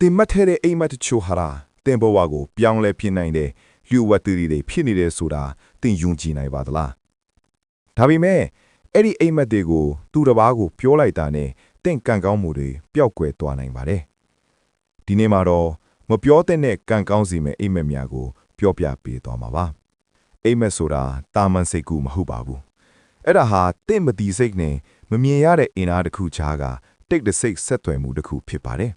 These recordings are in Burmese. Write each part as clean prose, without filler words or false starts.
တင်မထဲတဲ့အိမ်မက်တချို့ဟာတင်ဘဝကိုပြောင်းလဲပြနိုင်တဲ့လျှို့ဝှက်တွေဖြစ်နေတယ်ဆိုတာတင်ယုံကြည်နိုင်ပါသလားဒါပေမဲ့အဲ့ဒီအိမ်မက်တွေကိုသူတစ်ပါးကိုပြောလိုက်တာနဲ့တင့်ကံကောင်းမှုတွေပျောက်ကွယ်သွားနိုင်ပါတယ်ဒီနေ့မှာတော့မပြောတဲ့နဲ့ကံကောင်းစီမဲ့အိမ်မက်များကိုပြောပြပေးသွားမှာပါအိမ်မက်ဆိုတာတာမန်စိတ်ကူမဟုတ်ပါဘူးအဲ့ဒါဟာတင့်မတီစိတ်နဲ့မမြင်ရတဲ့အင်အားတစ်ခုခြားကတိတ်တဆိတ်ဆက်သွယ်မှုတစ်ခုဖြစ်ပါတယ်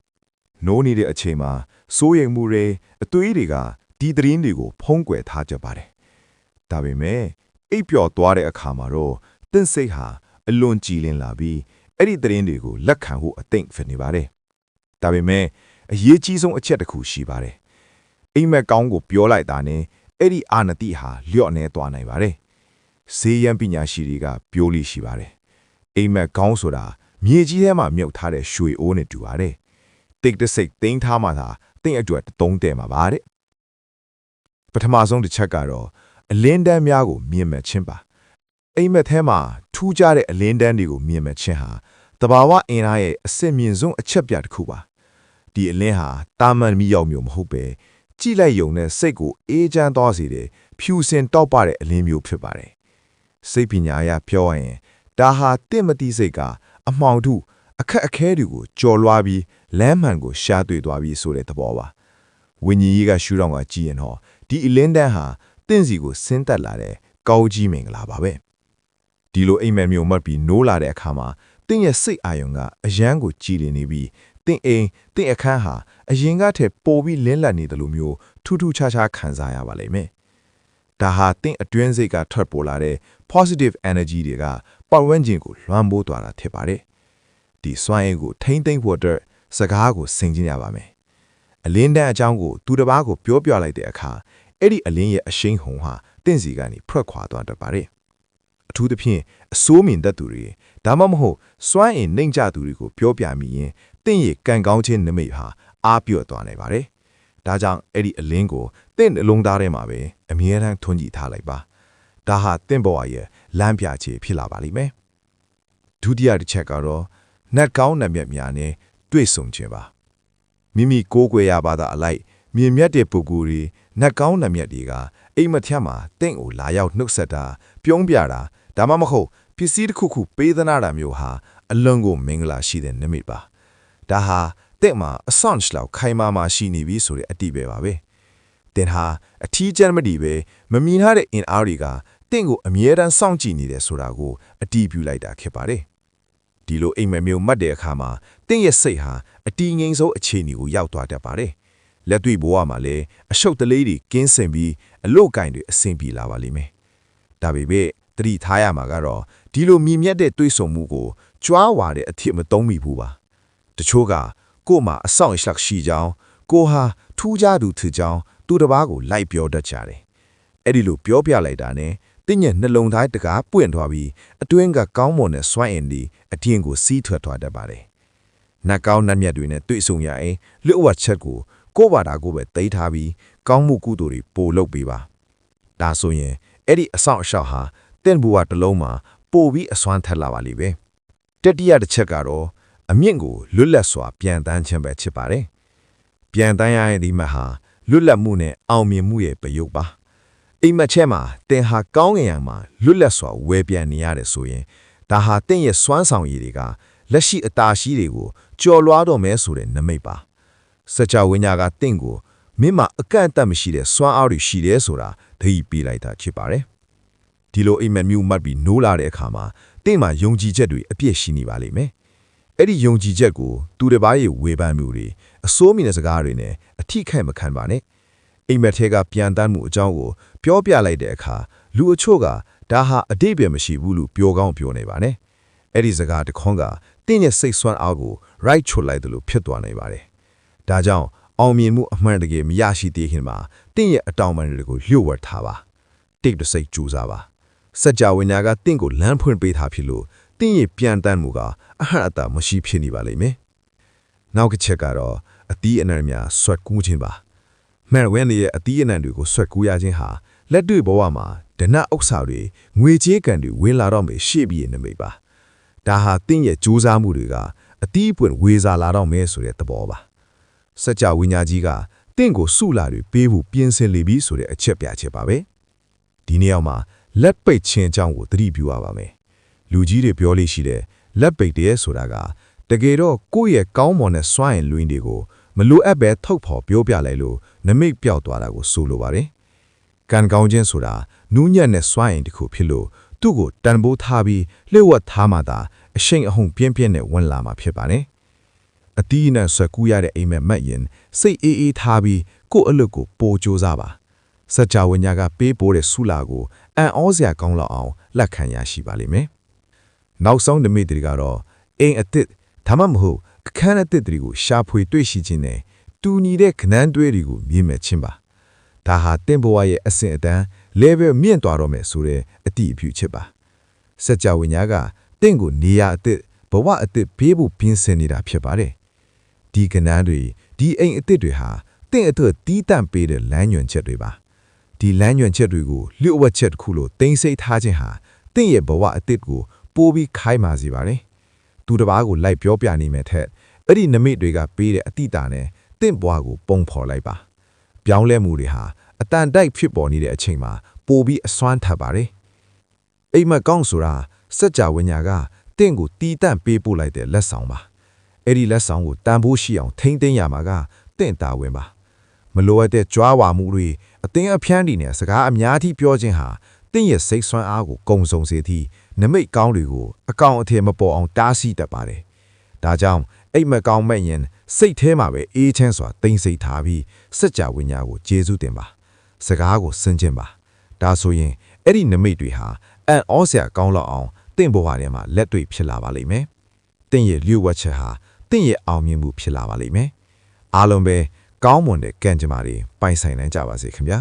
နိုးနေတဲ့အချိန်မှာစိုးရိမ်မှုတွေအသွေးတွေကဒီသတင်းတွေကိုဖုံးကွယ်ထားကြပါတယ်ဒါပေမဲ့အိပ်ပျော်သွားတဲ့အခါမှာတော့တင့်စိတ်ဟာအလွန်ကြည်လင်လာပြီးအဲ့ဒီသတင်းတွေကိုလက်ခံဖို့အသိဖြစ်နေပါတယ်ဒါပေမဲ့အရေးကြီးဆုံးအချက်တစ်ခုရှိပါတယ်အိမ်မက်ကောင်းကိုပြောလိုက်တာနဲ့အဲ့ဒီအာနတိဟာလျော့နေသွားနိုင်ပါတယ်ဈေးရန်ပညာရှိတွေကပြောလို့ရှိပါတယ်အိမ်မက်ကောင်းဆိုတာမြေကြီးထဲမှာမြုပ်ထားတဲ့ရွှေအိုးနဲ့တူပါတယ်တိတ်တဆိတ်သိမ်းထားမှသာတင့်အတွက်သုံးတယ်မှာပါတဲ့ပထမဆုံးတစ်ချက်ကတော့အလင်းတန်းများကိုမြင်မဲ့ခြင်းပါအိမ်မက်ထဲမှာထူးခြားတဲ့အလင်းတန်းတွေကိုမြင်မဲ့ခြင်းဟာတဘာဝအင်အားရဲ့အစစ်မြင့်ဆုံးအချက်ပြတစ်ခုပါဒီအလင်းဟာတာမန်မီးရောက်မျိုးမဟုတ်ပဲကြည့်လိုက်ယုံနဲ့စိတ်ကိုအေးချမ်းသွားစေတဲ့ဖြူစင်တောက်ပတဲ့အလင်းမျိုးဖြစ်ပါတယ်စိတ်ပညာအရပြောရရင်ဒါဟာတင့်မတိစိတ်ကအမှောင်ထုအခက်အခဲတွေကိုကြော်လွှားပြီးလမ်းမှန်ကိုရှားတွေ့သွားပြီးဆိုတဲ့သဘောပါဝိညာဉ်ရေးကရှုထောင့်ကကြည့်ရင်တော့ဒီအလင်းတန်းဟာတင့်စီကိုဆင်းသက်လာတဲ့ကောင်းကြီးမင်္ဂလာပါပဲဒီလိုအိမ်မက်မျိုးမှတ်ပြီးနိုးလာတဲ့အခါမှာတင့်ရဲ့စိတ်အာရုံကအယမ်းကိုကြည်လင်နေပြီးတင့်အိမ်တင့်အခန်းဟာအရင်ကထက်ပိုပြီးလင်းလက်နေတယ်လို့မျိုးထူးထူးခြားခြားခံစားရပါလိမ့်မယ်ဒါဟာတင့်အတွင်းစိတ်ကထွက်ပေါ်လာတဲ့ positive energy တွေကပတ်ဝန်းကျင်ကိုလွှမ်းမိုးသွားတာဖြစ်ပါတယ်ဒီစွမ်းအင်ကိုထိမ့်သိမ့်ဖို့အတွက်စကားကိုဆင်ခြင်ရပါမယ်အလင်းတန်းအကြောင်းကိုသူတစ်ပါးကိုပြောပြလိုက်တဲ့အခါအဲ့ဒီအလင်းရဲ့အရှိန်ဟုန်ဟာတင့်စီကနေဖွက်ခွာသွားတတ်ပါတယ်အထူးသဖြင့်အစိုးမြင်တတ်သူတွေဒါမှမဟုတ်စွမ်းအင်နှိမ့်ကြသူတွေကိုပြောပြမိရင်တင့်ရဲ့ကံကောင်းခြင်းနမိတ်ဟာအားပြော့သွားနိုင်ပါတယ်ဒါကြောင့်အဲ့ဒီအလင်းကိုတင့်အလုံးသားထဲမှာပဲအမြဲတမ်းထွန်းကြည့်ထားလိုက်ပါဒါဟာတင့်ဘဝရဲ့လမ်းပြခြေဖြစ်လာပါလိမ့်မယ်ဒုတိယတစ်ချက်ကတော့နတ်ကောင်းနတ်မြတ်များနဲ့တွေ့ဆုံခြင်းပါမိမိကိုးကွယ်ရပါတဲ့အလိုက်မြင်မြတ်တဲ့ပုဂ္ဂိုလ်တွေနတ်ကောင်းနတ်မြတ်တွေကအိမ်မထက်မှာတင့်ကိုလာရောက်နှုတ်ဆက်တာပြုံးပြတာဒါမှမဟုတ်ပစ္စည်းတစ်ခုခုပေးသနာတာမျိုးဟာအလွန်ကိုမင်္ဂလာရှိတဲ့နမိတ်ပါဒါဟာတင့်မှာအဆွန်လောက်ခိုင်မာမှရှိနေပြီဆိုတဲ့အတိပဲပါပဲတင်ဟာအထီးကျန်မတည်ပဲမမြင်ရတဲ့အင်အားတွေကတင့်ကိုအမြဲတမ်းစောင့်ကြည့်နေတယ်ဆိုတာကိုအတီးပြုလိုက်တာဖြစ်ပါတယ်ဒီလိုအိမ်မက်မျိုးမှတ်တဲ့အခါမှာတင့်ရဲ့စိတ်ဟာအတီးငိမ့်ဆုံးအခြေအနေကိုရောက်သွားတတ်ပါတယ်လက်တွေ့ဘဝမှာလည်းအရှုပ်တလေးတွေကင်းစင်ပြီးအလို့ကင်တွေအဆင်ပြေလာပါလိမ့်မယ်ဒါပေမဲ့တတိထားရမှာကတော့ဒီလိုမြင်မြတ်တဲ့တွေးဆုံမှုကိုကြွားဝါတဲ့အထစ်မသုံးမိဘူးပါတချို့ကကို့မှာအဆောင်အရှက်ရှိကြောင်းကိုဟာထူးခြားသူထူကြောင်းသူတစ်ပါးကိုလိုက်ပြောတတ်ကြတယ်အဲ့ဒီလိုပြောပြလိုက်တာနဲ့တင့်ရဲ့နှလုံးသားတကားပွင့်သွားပြီးအတွင်းကကောင်းမွန်တဲ့စွမ်းအင်တွေအထင်ကိုစီးထွက်သွားတတ်ပါတယ်နတ်ကောင်းနတ်မြတ်တွေနဲ့တွေ့ဆုံရရင်လွတ်ဝတ်ချက်ကိုဘာသာကိုပဲသိထားပြီးကောင်းမှုကုသိုလ်တွေပို့လုပ်ပေးပါဒါဆိုရင်အဲ့ဒီအဆောင်အရှောက်ဟာတင့်ဘဝတစ်လုံးမှာပို့ပြီးအစွမ်းထက်လာပါလိမ့်ပဲတတိယတစ်ချက်ကတော့အမြင့်ကိုလွတ်လပ်စွာပြန်တန်းခြင်းပဲဖြစ်ပါတယ်ပြန်တန်းရတဲ့ဒီမှာဟာလွတ်လပ်မှုနဲ့အောင်မြင်မှုရဲ့ประโยคပါအိမ်မက်ချက်မှာတင်ဟာကောင်းငင်ရံမှာလွတ်လပ်စွာဝယ်ပြန်နေရတယ်ဆိုရင်ဒါဟာတင့်ရဲ့စွမ်းဆောင်ရည်တွေကလက်ရှိအတာရှိတွေကိုကြော်လွှားတော့မဲဆိုတဲ့နမိတ်ပါစကြဝဠာကတင့်ကိုမင်းမှာအကန့်အသတ်မရှိတဲ့စွမ်းအားတွေရှိတယ်ဆိုတာသတိပေးလိုက်တာဖြစ်ပါတယ်ဒီလိုအိမ်မက်မျိုးမှတ်ပြီးနိုးလာတဲ့အခါမှာတင့်မှာယုံကြည်ချက်တွေအပြည့်ရှိနေပါလိမ့်မယ်အဲ့ဒီယုံကြည်ချက်ကိုသူတစ်ပါးရဲ့ဝေဖန်မှုတွေအစိုးမြင်တဲ့စကားတွေနဲ့အထိခိုက်မခံပါနဲ့အိမ်မက်ထဲကပြန်တန်းမှုအကြောင်းကိုပြောပြလိုက်တဲ့အခါလူအချို့ကဒါဟာအတိတ်ပဲမရှိဘူးလို့ပြောကောင်းပြောနေပါနဲ့အဲ့ဒီစကားတခွန်းကတင့်ရဲ့စိတ်ဆွမ်းအားကို right ချွတ်လိုက်တယ်လို့ဖြစ်သွားနိုင်ပါတယ်ဒါကြောင့်အောင်မြင်မှုအမှန်တကယ်မရရှိသေးခင်မှာတင့်ရဲ့အတောင်ပံတွေကိုလျှို့ဝှက်ထားပါတိတ်တစိတ်ကြိုးစားပါစကြဝဠာကတင့်ကိုလမ်းဖွင့်ပေးထားဖြစ်လို့တင့်ရဲ့ပြန်တန်းမှုကအဟံအတာမရှိဖြစ်နေပါလိမ့်မယ်နောက်တစ်ချက်ကတော့အသီးအနှံများဆွတ်ကူးခြင်းပါမဲဝဲနေရဲ့အသီးအနှံတွေကိုဆွတ်ကူးရခြင်းဟာလက်တွေ့ဘဝမှာဒဏဥစ္စာတွေငွေကြေးကံတွေဝင်လာတော့မယ်ရှေ့ပြီးနေမိပါဒါဟာတင့်ရဲ့ကြိုးစားမှုတွေကအသီးပွင့်ဝေစာလာတော့မယ်ဆိုတဲ့သဘောပါ စัจ java ဝိညာဉ်ကြီးကတင့်ကိုစုလာတွေပေးဖို့ပြင်ဆင်လေပြီးဆိုတဲ့အချက်ပြချက်ပါပဲဒီနေ့အောင်မှာလက်ပိတ်ခြင်းအကြောင်းကိုသတိပြုရပါမယ်လူကြီးတွေပြောလို့ရှိတဲ့လက်ပိတ်တဲ့ဆိုတာကတကယ်တော့ကိုယ့်ရဲ့ကောင်းမွန်တဲ့စွမ်းအင်လွင်တွေကိုမလိုအပ်ပဲထုတ်ဖော်ပြောပြလိုက်လို့နမိတ်ပြောက်သွားတာကိုဆိုလိုပါတယ်ကံကောင်းခြင်းဆိုတာနူးညံ့တဲ့စွမ်းအင်တစ်ခုဖြစ်လို့သူ့ကိုတန်ဖိုးထားပြီးလျှို့ဝှက်ထားမှသာအရှိန်အဟုန်ပြင်းပြင်းနဲ့ဝင်လာမှာဖြစ်ပါတယ်အတီးနဲ့ဆွဲကူးရတဲ့အိမ်မက်မက်ရင်စိတ်အေးအေးထားပြီးကိုယ့်အလုပ်ကိုပိုကြိုးစားပါစัจ java ဝိညာဉ်ကပေးပိုးတဲ့ဆုလာကိုအံ့ဩစရာကောင်းလောက်အောင်လက်ခံရရှိပါလိမ့်မယ်နောက်ဆုံးနမိတ်တွေကတော့အိမ်အသစ်ဒါမှမဟုတ်အခန်းအသစ်တွေကိုရှာဖွေတွေ့ရှိခြင်းနဲ့တူညီတဲ့ခဏန်းတွေးတွေကိုမြင်မဲ့ခြင်းပါဒါဟာတင့်ဘဝရဲ့အဆင့်အတန်း level မြင့်သွားတော့မယ်ဆိုတဲ့အတိအပြုချက်ပါစัจ java ဝိညာဉ်ကတင့်ကိုနေရာအသစ်ဘဝအသစ်ပေးဖို့ပြင်ဆင်နေတာဖြစ်ပါတယ်ဒီကဏ္ဍတွေဒီအိမ်အသစ်တွေဟာတင့်အတွက်တီးတန့်ပေးတဲ့လမ်းညွှန်ချက်တွေပါဒီလမ်းညွှန်ချက်တွေကိုလျှို့ဝှက်ချက်တစ်ခုလို့တင်စိတ်ထားခြင်းဟာတင့်ရဲ့ဘဝအသစ်ကိုပိုးပြီးခိုင်းပါစေပါတယ်သူတစ်ပါးကိုလိုက်ပြောပြနေမဲ့ထက်အဲ့ဒီနမိတ်တွေကပေးတဲ့အတိတာနဲ့တင့်ဘဝကိုပုံဖော်လိုက်ပါပြောင်းလဲမှုတွေဟာအတန်တိုက်ဖြစ်ပေါ်နေတဲ့အချိန်မှာပိုပြီးအစွမ်းထပ်ပါတယ်အိမ်မက်ကောင်းဆိုတာစัจ java ဝိညာဉ်ကတင့်ကိုတီးတန့်ပေးပို့လိုက်တဲ့လက်ဆောင်ပါအဲ့ဒီလက်ဆောင်ကိုတန်ဖိုးရှိအောင်ထိမ့်သိမ်းရမှာကတင့်တာဝန်ပါမလိုအပ်တဲ့ကြွားဝါမှုတွေအသင်းအဖြန်းတွေနဲ့စကားအများကြီးပြောခြင်းဟာတင့်ရဲ့စိတ်ဆွမ်းအားကိုကုံစုံစေသည့်နမိတ်ကောင်းတွေကိုအကောင်အထည်မပေါ်အောင်တားဆီးတတ်ပါတယ်ဒါကြောင့်အိမ်မက်ကောင်းမဲ့ရင်စိတ်ထဲမှာပဲအေးချမ်းစွာတိမ်စိတ်ထားပြီးစัจ java ဝိညာဉ်ကိုကျေးဇူးတင်ပါစကားကိုစင်ကျင်ပါဒါဆိုရင်အဲ့ဒီနမိတ်တွေဟာအံ့ဩစရာကောင်းလောက်အောင်တင့်ဘဝထဲမှာလက်တွေ့ဖြစ်လာပါလိမ့်မယ်တင့်ရဲ့လျှို့ဝှက်ချက်ဟာတင့်ရဲ့အောင်မြင်မှုဖြစ်လာပါလိမ့်မယ်အားလုံးပဲကောင်းမွန်တဲ့ကံကြမ္မာတွေပိုင်ဆိုင်နိုင်ကြပါစေခင်ဗျာ